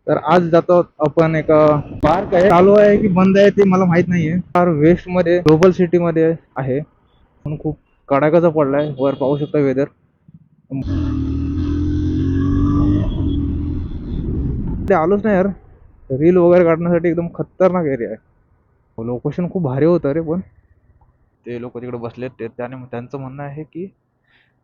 तर आज जातो आपण एक पार्क आहे, चालू आहे की बंद आहे ते मला माहित नाहीये. फार वेस्ट मध्ये ग्लोबल सिटी मध्ये आहे, पण खूप कडाकाचा पडलाय. वर पाहू शकता वेदर. आलोच नाही यार, रील वगैरे काढण्यासाठी एकदम खतरनाक एरिया आहे. लोकेशन खूप भारी होतं रे, पण ते लोक तिकडे बसलेत त्याने त्यांचं म्हणणं आहे की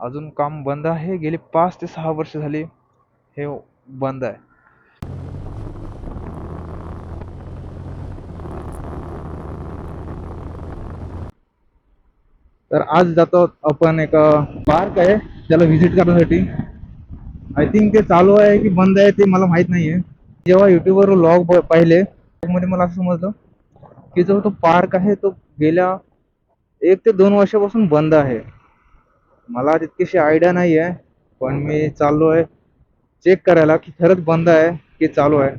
अजून काम बंद आहे. गेली 5 ते 6 वर्ष झाली हे बंद आहे. तर आज जातो आपण एक पार्क आहे त्याला व्हिजिट करण्यासाठी. आय थिंक ते चालू आहे की बंद आहे ते मला माहित नाहीये. जेव्हा युट्यूबवर व्लॉग पाहिले मध्ये मला असं समजलं की जो तो पार्क आहे तो गेल्या 1 ते 2 वर्षापासून बंद आहे. मला तितकीशी आयडिया नाही आहे, पण मी चाललो आहे चेक करायला की खरंच बंद आहे की चालू आहे.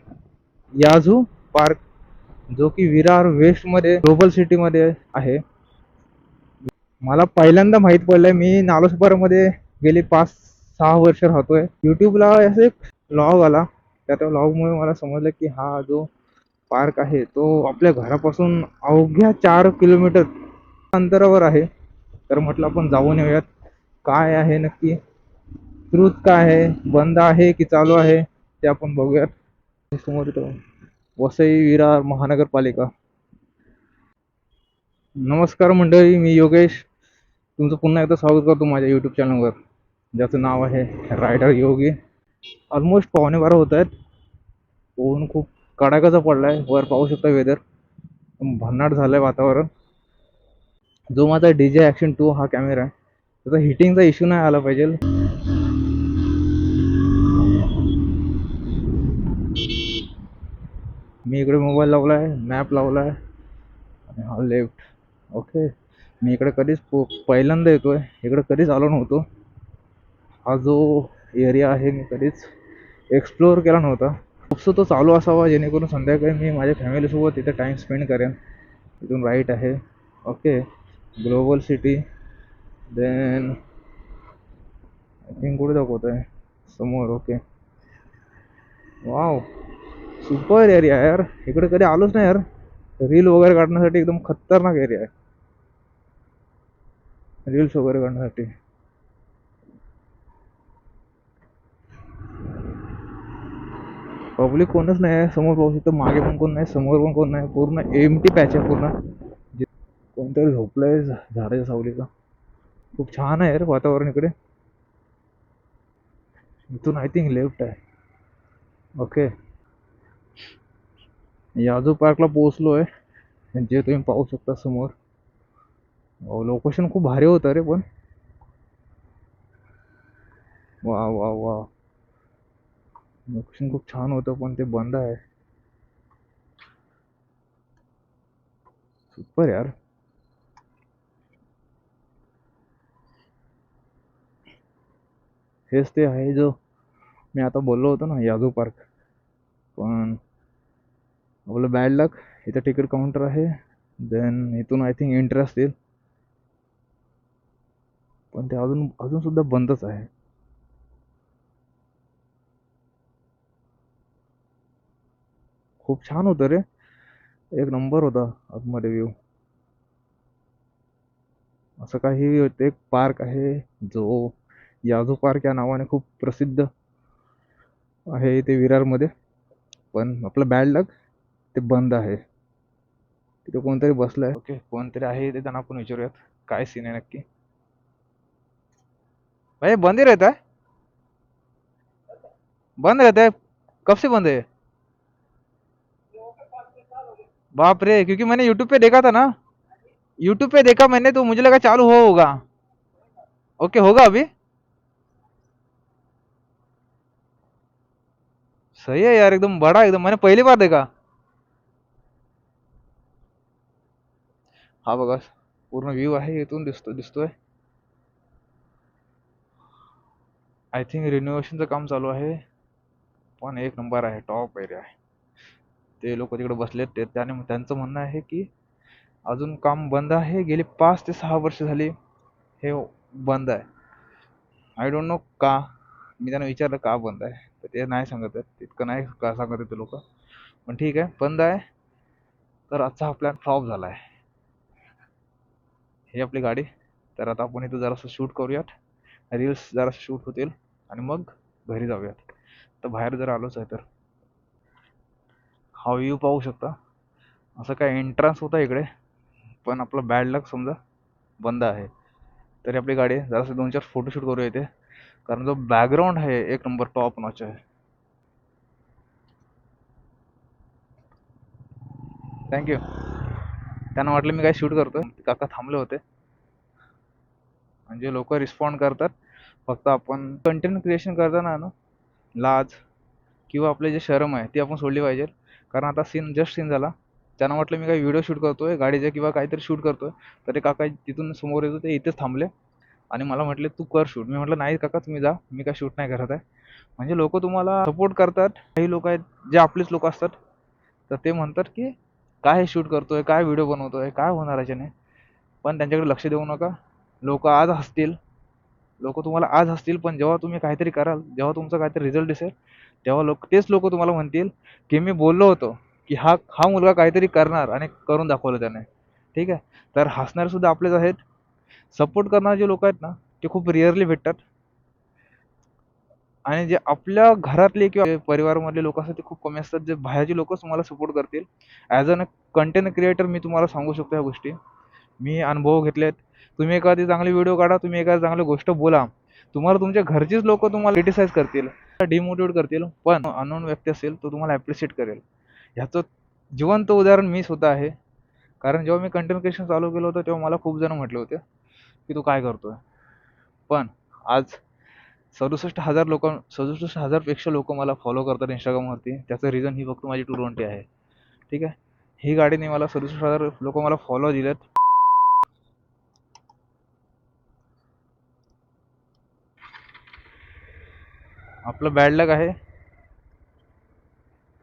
याझू पार्क, जो की विरार वेस्ट मध्ये ग्लोबल सिटी मध्ये आहे. मला पहिल्यांदा माहित पडलंय. मी नालोसपार मध्ये गेली 5-6 वर्ष राहतोय. युट्यूबला असं एक व्लॉग आला, त्या व्लॉगमुळे मला समजलं की हा जो पार्क आहे तो आपल्या घरापासून अवघ्या 4 किलोमीटर अंतरावर आहे. तर म्हटलं आपण जाऊन येऊयात, काय आहे नक्की ट्रूथ काय आहे, बंद आहे की चालू आहे ते आपण बघूयात. समोर इथं वसई विरार महानगरपालिका. नमस्कार मंडळी, मी योगेश तुमचं पुन्हा एकदा स्वागत करतो माझ्या यूट्यूब चॅनलवर, ज्याचं नाव आहे रायडर योगी. ऑलमोस्ट 11:15 होत आहेत. ऊन खूप कडाकाचा पडलाय. वर पाहू शकता वेदर, भन्नाट झालंय वातावरण. जो माझा डीजे ॲक्शन 2 हा कॅमेरा आहे त्याचा हिटिंगचा इश्यू नाही आला पाहिजे. मी इकडे मोबाईल लावलाय, मॅप लावलाय आणि हा लेफ्ट. ओके, मी इकडे कधीच पहिल्यांदा येतोय, इकडे कधीच आलो नव्हतो. हा जो एरिया आहे मी कधीच एक्सप्लोअर केला नव्हता. खूपसं तो चालू असावा जेणेकरून संध्याकाळी मी माझ्या फॅमिलीसोबत तिथे टाईम स्पेंड करेन. इथून राईट आहे. Okay, global city. Then I think कुठे दाखवत आहे समोर. ओके, वाव, सुपर एरिया यार. इकडे कधी आलोच नाही यार. रील वगैरे काढण्यासाठी एकदम खतरनाक एरिया आहे, रील्स वगैरे काढण्यासाठी. पब्लिक कोणच नाही आहे. समोर पाहू शकतो, मागे पण कोण नाही, समोर पण कोण नाही. पूर्ण एम्प्टी पॅच आहे पूर्ण. कोणतरी झोपलंय झाडाच्या सावलीला. खूप छान आहे रे वातावरण इकडे. इथून आय थिंक लेफ्ट आहे. ओके, याजू पार्कला पोहोचलोय, जे तुम्ही पाहू शकता समोर. लोकेशन खूप भारी होतं रे, पण वा वा वा, लोकेशन खूप छान होतं पण ते बंद आहे. सुपर यार. हेच ते आहे जो मी आता बोललो होतो ना, याजू पार्क. पण आपलं बॅड लक, इथं तिकीट काउंटर आहे. देन इथून आय थिंक एंट्री असतील, पण ते अजून अजून सुद्धा बंदच आहे. खूप छान होतं रे, एक नंबर होता आतमध्ये व्ह्यू. असं काही एक पार्क आहे जो याझू पार्क या नावाने खूप प्रसिद्ध आहे इथे विरारमध्ये. पण आपलं बॅड लक, ते बंद आहे. तिथे कोणतरी बसलंय. ओके, कोणतरी आहे ते, त्यांना आपण विचारूयात काय सीन आहे नक्की. भाई बंद ही रहता है, बंद रहता है, कब से बंद है? बाप रे, क्योंकि मैंने यूट्यूब पे देखा था ना, यूट्यूब पे देखा मैंने तो मुझे लगा चालू हो होगा. ओके, होगा अभी. सही है यार, एकदम बड़ा, एकदम मैंने पहली बार देखा. हा बघा, पूर्ण व्ह्यू आहे इथून दिसतोय. आय थिंक रिनोव्हेशनचं काम चालू आहे, पण एक नंबर आहे, टॉप एरिया आहे. ते लोक तिकडे बसलेत त्याने त्यांचं म्हणणं आहे की अजून काम बंद आहे. गेली 5 ते 6 वर्ष झाली हे बंद आहे. आय डोंट नो का. मी त्यांना विचारलं का बंद आहे, तर ते नाही सांगत आहेत, तितकं नाही का सांगत आहेत ते लोक. पण ठीक आहे, बंद आहे. तर आजचा हा प्लॅन फ्लॉप झाला आहे. ही आपली गाडी. तर आता आपण इथं जरासं शूट करूयात, रील्स जरासं शूट होतील आणि मग घरी जाऊयात. तर बाहेर जर आलोच आहे तर हा व्ह्यू पाहू शकता. असं काय एंट्रन्स होता इकडे, पण आपलं बॅड लक समजा बंद आहे. तरी आपली गाडी आहे, जरासं 2-4 फोटोशूट करूया इथे, कारण जो बॅकग्राऊंड आहे एक नंबर टॉप नॉच आहे. थँक्यू. त्यांना वाटलं मी काय शूट करतोय, काका थांबले होते. म्हणजे लोक रिस्पॉन्ड करतात. फक्त आपण कंटेंट क्रिएशन करताना ना लाज किंवा आपले जे शरम आहे ती आपण सोडली पाहिजे. कारण आता सीन झाला. त्यांना वाटलं मी काही व्हिडिओ शूट करतोय गाडीचे किंवा काहीतरी शूट करतोय, तर ते काका तिथून समोर येतो ते इथेच थांबले आणि मला म्हटले तू कर शूट. मी म्हटलं नाही काका तुम्ही जा, मी काय शूट नाही करत आहे. म्हणजे लोक तुम्हाला सपोर्ट करतात. काही लोक आहेत जे आपलेच लोक असतात, तर ते म्हणतात की काय शूट करतोय, काय व्हिडिओ बनवतोय, काय होणार याच्याने. पण त्यांच्याकडे लक्ष देऊ नका. लोक आज हसतील, लोक तुम्हाला आज हसतील, पण जेव्हा तुम्ही काहीतरी कराल, जेव्हा तुमचा काहीतरी रिझल्ट दिसेल, तेव्हा तेच लोक तुम्हाला म्हणतील की मी बोललो होतो की हा हा मुलगा काहीतरी करणार आणि करून दाखवलं त्याने. ठीक आहे. तर हसणारे सुद्धा आपलेच आहेत. सपोर्ट करणारे जे लोक आहेत ना ते खूप रिअरली भेटतात. आणि जे आपल्या घरातले किंवा परिवारामधले लोक असतात ते खूप कमी असतात. जे बाहेरचे लोक तुम्हाला सपोर्ट करतील. ॲज अ कंटेंट क्रिएटर मी तुम्हाला सांगू शकतो ह्या गोष्टी. मी अनुभव घेतलेत. तुम्ही एखादी चांगली व्हिडिओ काढा, तुम्ही एखादी चांगली गोष्ट बोला, तुम्हाला तुमच्या घरचीच लोक तुम्हाला क्रिटिसाइज करतील, डिमोटिवेट करतील. पण अननोन व्यक्ती असेल तो तुम्हाला ॲप्रिशिएट करेल. ह्याचं जिवंत उदाहरण मी स्वतः आहे. कारण जेव्हा मी कंटेंट क्रिएशन चालू केलं होतं तेव्हा मला खूप जण म्हटले होते की तू काय करतोय. पण आज 67,000 पेक्षा लोक मला फॉलो करतात इंस्टाग्रामवरती. त्याचं रिझन ही फक्त माझी 220 आहे. ठीक आहे. ही गाडीने मला 67,000 लोक मला फॉलो दिलेत. आपलं बॅड लक आहे.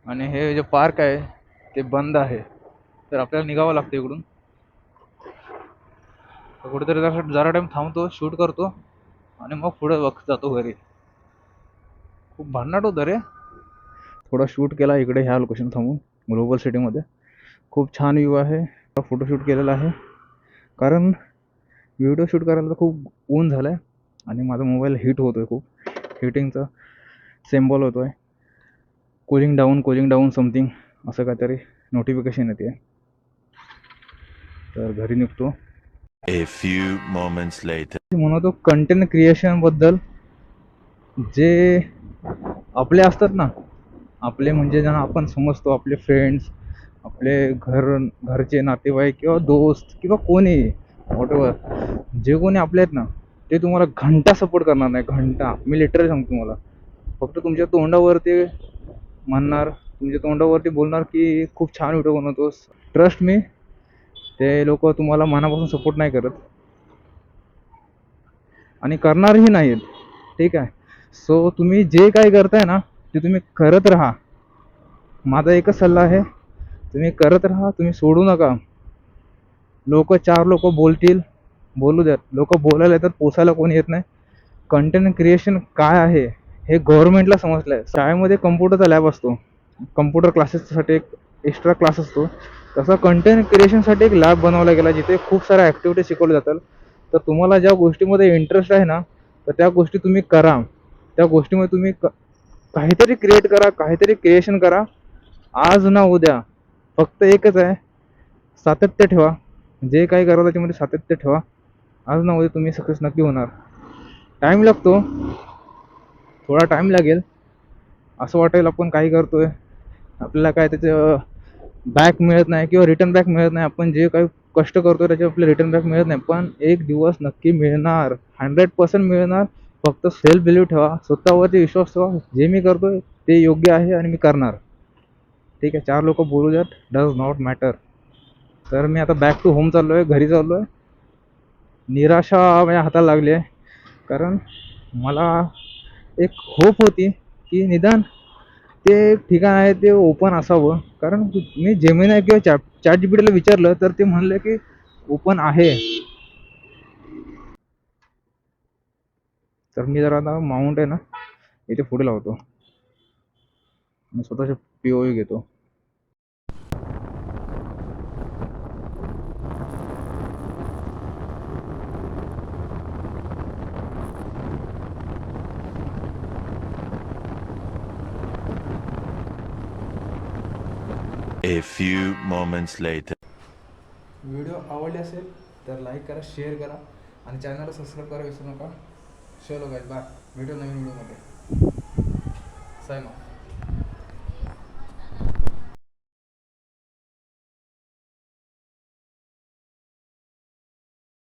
आणि हे जे पार्क आहे ते बंद आहे, तर आपल्याला निघावं लागतं इकडून. तर कुठेतरी जरा टाइम थांबतो, शूट करतो आणि मग पुढे जातो घरी. खूप भन्नाट होतं रे. थोडा शूट केला इकडे ह्या लोकेशन थांबून ग्लोबल सिटीमध्ये. खूप छान व्ह्यू आहे. फोटोशूट केलेला आहे. कारण व्हिडिओ शूट करायला तर खूप ऊन झालं आहे आणि माझा मोबाईल हीट होतो आहे. खूप हिटिंगचा सिम्बॉल होतो आहे. कूलिंग डाऊन समथिंग असं काहीतरी नोटिफिकेशन येते. तर घरी निघतो. A few moments later. म्हणतो कंटेंट क्रिएशनबद्दल जे आपले असतात ना, आपले म्हणजे ज्यांना आपण समजतो, आपले फ्रेंड्स, आपले घरचे नातेवाईक किंवा दोस्त किंवा कोणी व्हॉटएव्हर, जे कोणी आपले आहेत ना ते तुम्हाला घंटा सपोर्ट करणार नाही. घंटा मी लिटरली सांगतो तुम्हाला. फक्त तुमच्या तोंडावरती म्हणणार, तुमच्या तोंडावरती बोलणार की खूप छान व्हिडिओ बनवतोस. ट्रस्ट मी, ते लोक तुम्हाला मनापासून सपोर्ट नाही करत आणि करणारही नाहीत. ठीक आहे. सो तुम्ही जे काही करताय ना ते तुम्ही करत राहा. माझा एकच सल्ला आहे, तुम्ही करत राहा, तुम्ही सोडू नका. चार लोक बोलतील, बोलू द्यात. लोक बोलायला येतात, पोसायला कोणी येत नाही. कंटेंट क्रिएशन काय आहे हे गव्हर्नमेंटला समजलं आहे. शाळेमध्ये कम्प्युटरचा लॅब असतो, कम्प्युटर क्लासेससाठी एक एक्स्ट्रा क्लास असतो. तसा कंटेंट क्रिएशनसाठी एक लॅब बनवला गेला जिथे खूप साऱ्या ॲक्टिव्हिटी शिकवल्या जातात. तर तुम्हाला ज्या गोष्टीमध्ये इंटरेस्ट आहे ना, तर त्या गोष्टी तुम्ही करा. त्या गोष्टीमध्ये तुम्ही काहीतरी क्रिएट करा, काहीतरी क्रिएशन करा. आज ना उद्या फक्त एकच आहे, सातत्य ठेवा. जे काही करा त्याच्यामध्ये सातत्य ठेवा. आज ना उद्या तुम्ही सक्सेस नक्की होणार. टाईम लागतो, थोडा टाईम लागेल. असं वाटेल आपण काही करतोय, आपल्याला काय त्याचं बॅक मिळत नाही किंवा रिटर्न बॅक मिळत नाही. आपण जे काही कष्ट करतोय त्याचे आपले रिटर्न बॅक मिळत नाही. पण एक दिवस नक्की मिळणार, 100% मिळणार. फक्त सेल्फ बिलीव्ह ठेवा, स्वतःवरती विश्वास ठेवा. जे मी करतोय ते योग्य आहे आणि मी करणार. ठीक आहे. 4 लोक बोलू द्यात, डज नॉट मॅटर. तर मी आता बॅक टू होम चाललो आहे, घरी चाललो आहे. निराशा माझ्या हाताला लागली आहे. कारण मला एक होप होती की निदान ते ठिकाण आहे ते ओपन असावं. कारण मी जेमिनाय किंवा चॅट जीपीटीला विचारलं तर ते म्हणले की ओपन आहे. तर मी जरा आता माउंट आहे ना इथे पुढे लावतो. आणि स्वतःचे POV घेतो. A few moments later. Video आवडले असेल तर लाईक करा, शेअर करा आणि चॅनलला सबस्क्राईब करा विसरू नका. चलो गाइस, बाय. भेटू नवीन व्हिडिओमध्ये. साय